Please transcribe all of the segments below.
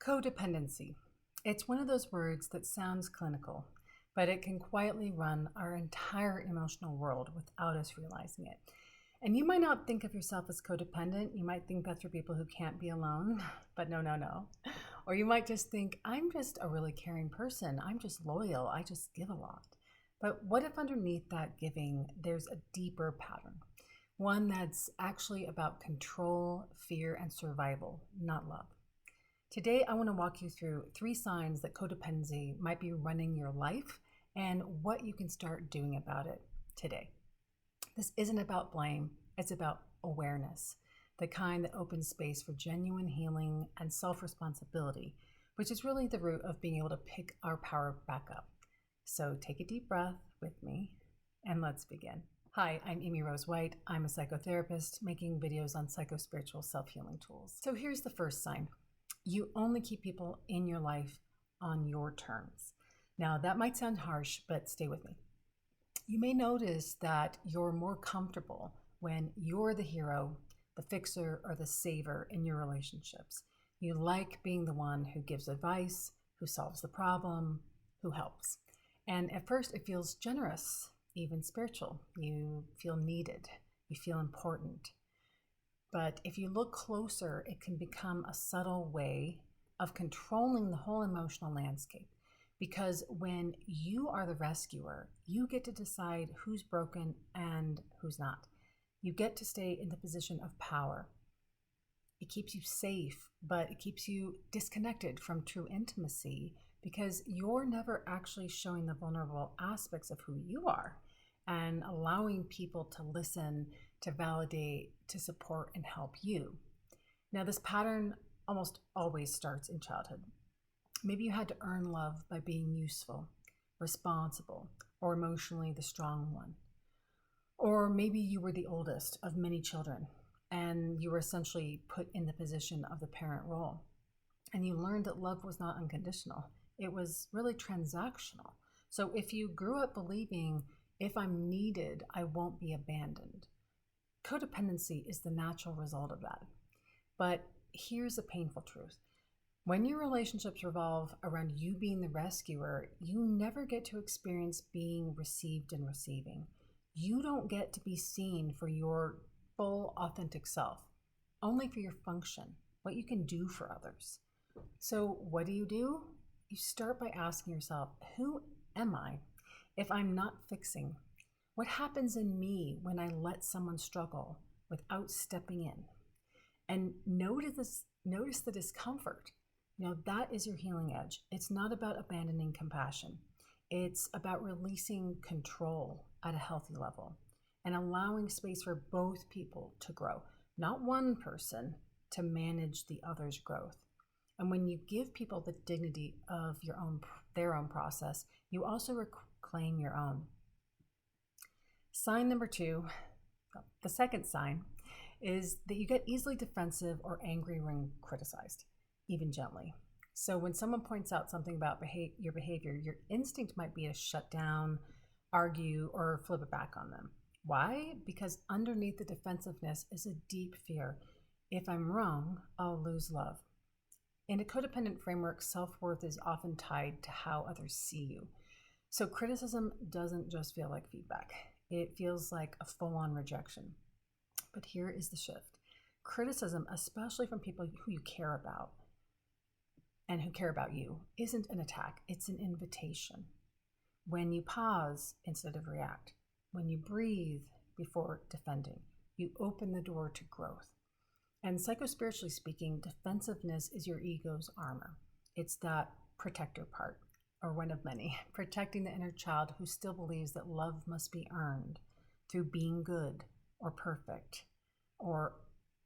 Codependency. It's one of those words that sounds clinical, but it can quietly run our entire emotional world without us realizing it. And you might not think of yourself as codependent. You might think that's for people who can't be alone, but no. Or you might just think, I'm just a really caring person. I'm just loyal. I just give a lot. But what if underneath that giving, there's a deeper pattern? One that's actually about control, fear, and survival, not love. Today, I want to walk you through 3 signs that codependency might be running your life and what you can start doing about it today. This isn't about blame, it's about awareness, the kind that opens space for genuine healing and self-responsibility, which is really the root of being able to pick our power back up. So take a deep breath with me and let's begin. Hi, I'm Amy Rose White. I'm a psychotherapist making videos on psychospiritual self-healing tools. So here's the first sign. You only keep people in your life on your terms. Now, that might sound harsh, but stay with me. You may notice that you're more comfortable when you're the hero, the fixer, or the saver in your relationships. You like being the one who gives advice, who solves the problem, who helps. And at first, it feels generous, even spiritual. You feel needed. You feel important. But if you look closer, it can become a subtle way of controlling the whole emotional landscape. Because when you are the rescuer, you get to decide who's broken and who's not. You get to stay in the position of power. It keeps you safe, but it keeps you disconnected from true intimacy because you're never actually showing the vulnerable aspects of who you are and allowing people to listen, to validate, to support, and help you. Now, this pattern almost always starts in childhood. Maybe you had to earn love by being useful, responsible, or emotionally the strong one. Or maybe you were the oldest of many children, and you were essentially put in the position of the parent role. And you learned that love was not unconditional. It was really transactional. So if you grew up believing, if I'm needed, I won't be abandoned, codependency is the natural result of that. But here's the painful truth. When your relationships revolve around you being the rescuer, you never get to experience being received and receiving. You don't get to be seen for your full, authentic self, only for your function, what you can do for others. So what do? You start by asking yourself, who am I if I'm not fixing? What happens in me when I let someone struggle without stepping in? And notice the discomfort. That is your healing edge. It's not about abandoning compassion. It's about releasing control at a healthy level and allowing space for both people to grow, not one person to manage the other's growth. And when you give people the dignity of their own process, you also reclaim your own. Sign number 2, the second sign, is that you get easily defensive or angry when criticized, even gently. So when someone points out something about your behavior, your instinct might be to shut down, argue, or flip it back on them. Why? Because underneath the defensiveness is a deep fear. If I'm wrong, I'll lose love. In a codependent framework, self-worth is often tied to how others see you. So criticism doesn't just feel like feedback. It feels like a full-on rejection. But here is the shift. Criticism, especially from people who you care about and who care about you, isn't an attack. It's an invitation. When you pause instead of react, when you breathe before defending, you open the door to growth. And psychospiritually speaking, defensiveness is your ego's armor. It's that protector part, or one of many, protecting the inner child who still believes that love must be earned through being good or perfect or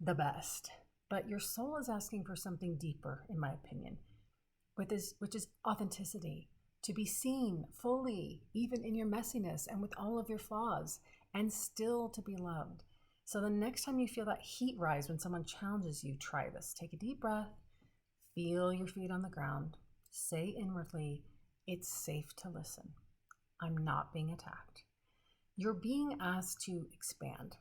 the best. But your soul is asking for something deeper, in my opinion, which is authenticity, to be seen fully, even in your messiness and with all of your flaws, and still to be loved. So the next time you feel that heat rise when someone challenges you, try this. Take a deep breath, feel your feet on the ground, say inwardly, it's safe to listen. I'm not being attacked. You're being asked to expand.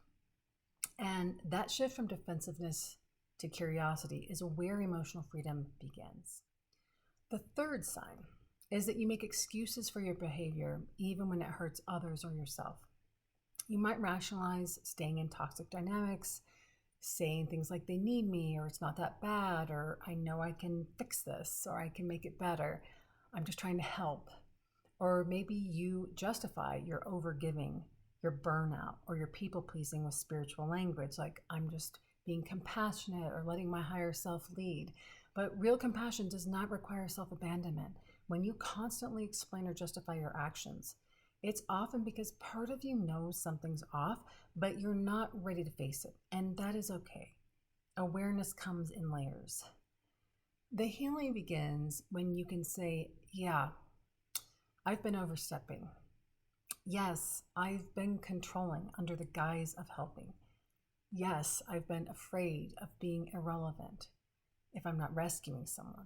And that shift from defensiveness to curiosity is where emotional freedom begins. The third sign is that you make excuses for your behavior even when it hurts others or yourself. You might rationalize staying in toxic dynamics, saying things like they need me, or it's not that bad, or I know I can fix this, or I can make it better. I'm just trying to help. Or maybe you justify your overgiving, your burnout, or your people pleasing with spiritual language, like I'm just being compassionate or letting my higher self lead. But real compassion does not require self abandonment. When you constantly explain or justify your actions, it's often because part of you knows something's off, but you're not ready to face it. And that is okay. Awareness comes in layers. The healing begins when you can say, yeah, I've been overstepping. Yes, I've been controlling under the guise of helping. Yes, I've been afraid of being irrelevant if I'm not rescuing someone.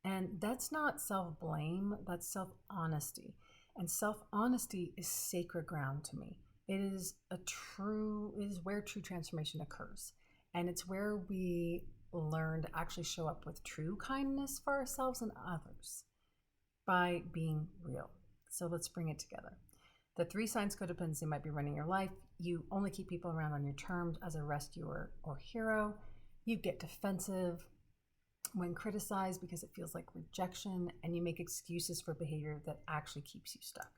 And that's not self-blame, that's self-honesty. And self-honesty is sacred ground to me. It is where true transformation occurs. And it's where we learn to actually show up with true kindness for ourselves and others by being real. So let's bring it together. The 3 signs codependency might be running your life. You only keep people around on your terms as a rescuer or hero. You get defensive when criticized because it feels like rejection, and you make excuses for behavior that actually keeps you stuck.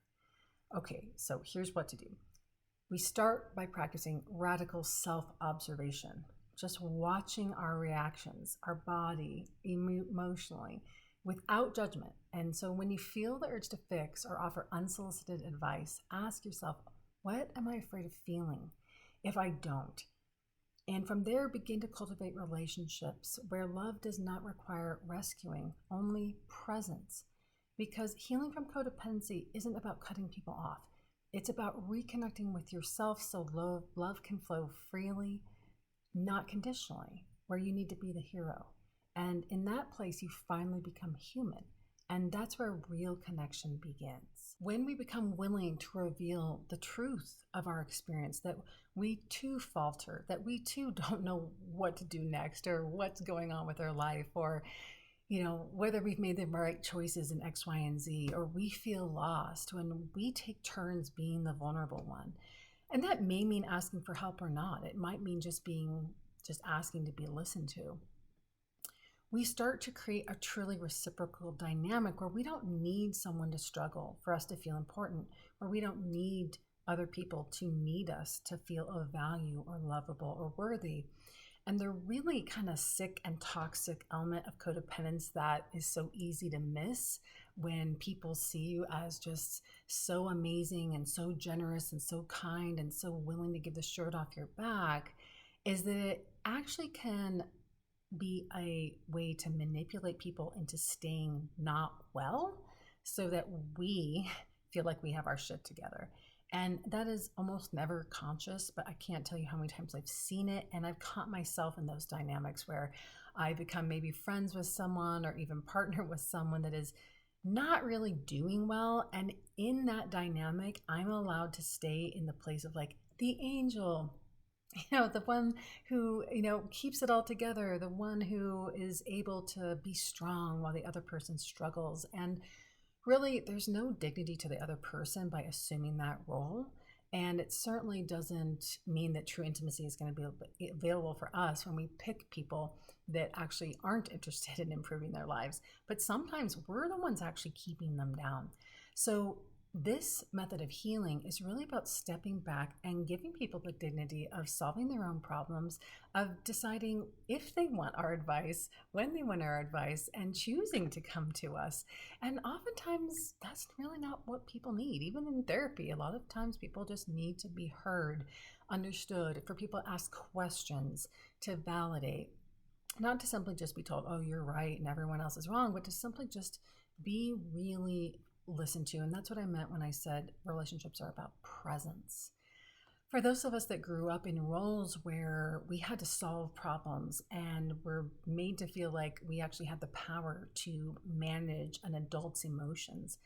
Okay, so here's what to do. We start by practicing radical self-observation, just watching our reactions, our body, emotionally, without judgment. And so when you feel the urge to fix or offer unsolicited advice, ask yourself, what am I afraid of feeling if I don't? And from there, begin to cultivate relationships where love does not require rescuing, only presence. Because healing from codependency isn't about cutting people off. It's about reconnecting with yourself so love can flow freely, not conditionally, where you need to be the hero. And in that place, you finally become human. And that's where real connection begins. When we become willing to reveal the truth of our experience, that we too falter, that we too don't know what to do next or what's going on with our life, or whether we've made the right choices in X, Y, and Z, or we feel lost, when we take turns being the vulnerable one. And that may mean asking for help or not. It might mean just asking to be listened to. We start to create a truly reciprocal dynamic where we don't need someone to struggle for us to feel important, where we don't need other people to need us to feel of value or lovable or worthy. And the really kind of sick and toxic element of codependence that is so easy to miss when people see you as just so amazing and so generous and so kind and so willing to give the shirt off your back is that it actually can be a way to manipulate people into staying not well so that we feel like we have our shit together. And that is almost never conscious, but I can't tell you how many times I've seen it, and I've caught myself in those dynamics where I become maybe friends with someone or even partner with someone that is not really doing well. And in that dynamic, I'm allowed to stay in the place of like the angel, the one who, keeps it all together, the one who is able to be strong while the other person struggles. And really, there's no dignity to the other person by assuming that role. And it certainly doesn't mean that true intimacy is going to be available for us when we pick people that actually aren't interested in improving their lives. But sometimes we're the ones actually keeping them down. So this method of healing is really about stepping back and giving people the dignity of solving their own problems, of deciding if they want our advice, when they want our advice, and choosing to come to us. And oftentimes that's really not what people need. Even in therapy, a lot of times people just need to be heard, understood, for people to ask questions, to validate, not to simply just be told, oh, you're right and everyone else is wrong, but to simply just be really listened to. And that's what I meant when I said relationships are about presence. For those of us that grew up in roles where we had to solve problems and were made to feel like we actually had the power to manage an adult's emotions,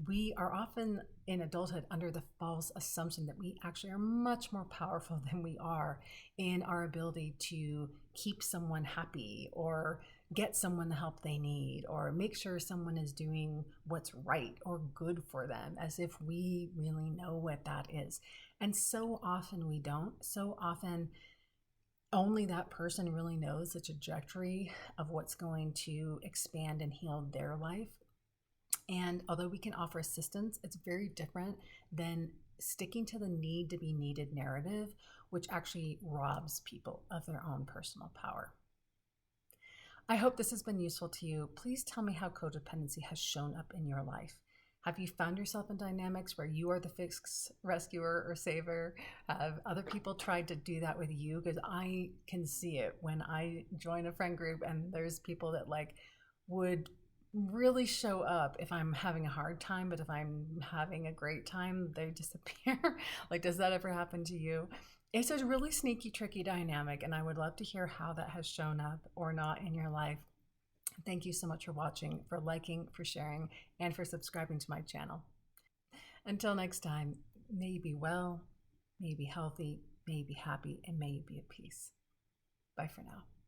we are often in adulthood under the false assumption that we actually are much more powerful than we are in our ability to keep someone happy or get someone the help they need or make sure someone is doing what's right or good for them, as if we really know what that is. And so often we don't. So often only that person really knows the trajectory of what's going to expand and heal their life. And although we can offer assistance, it's very different than sticking to the need to be needed narrative, which actually robs people of their own personal power. I hope this has been useful to you. Please tell me how codependency has shown up in your life. Have you found yourself in dynamics where you are the fix rescuer or saver? Have other people tried to do that with you? Because I can see it when I join a friend group and there's people that like would really show up if I'm having a hard time, but if I'm having a great time, they disappear. Like, does that ever happen to you? It's a really sneaky, tricky dynamic, and I would love to hear how that has shown up or not in your life. Thank you so much for watching, for liking, for sharing, and for subscribing to my channel. Until next time, may you be well, may you be healthy, may you be happy, and may you be at peace. Bye for now.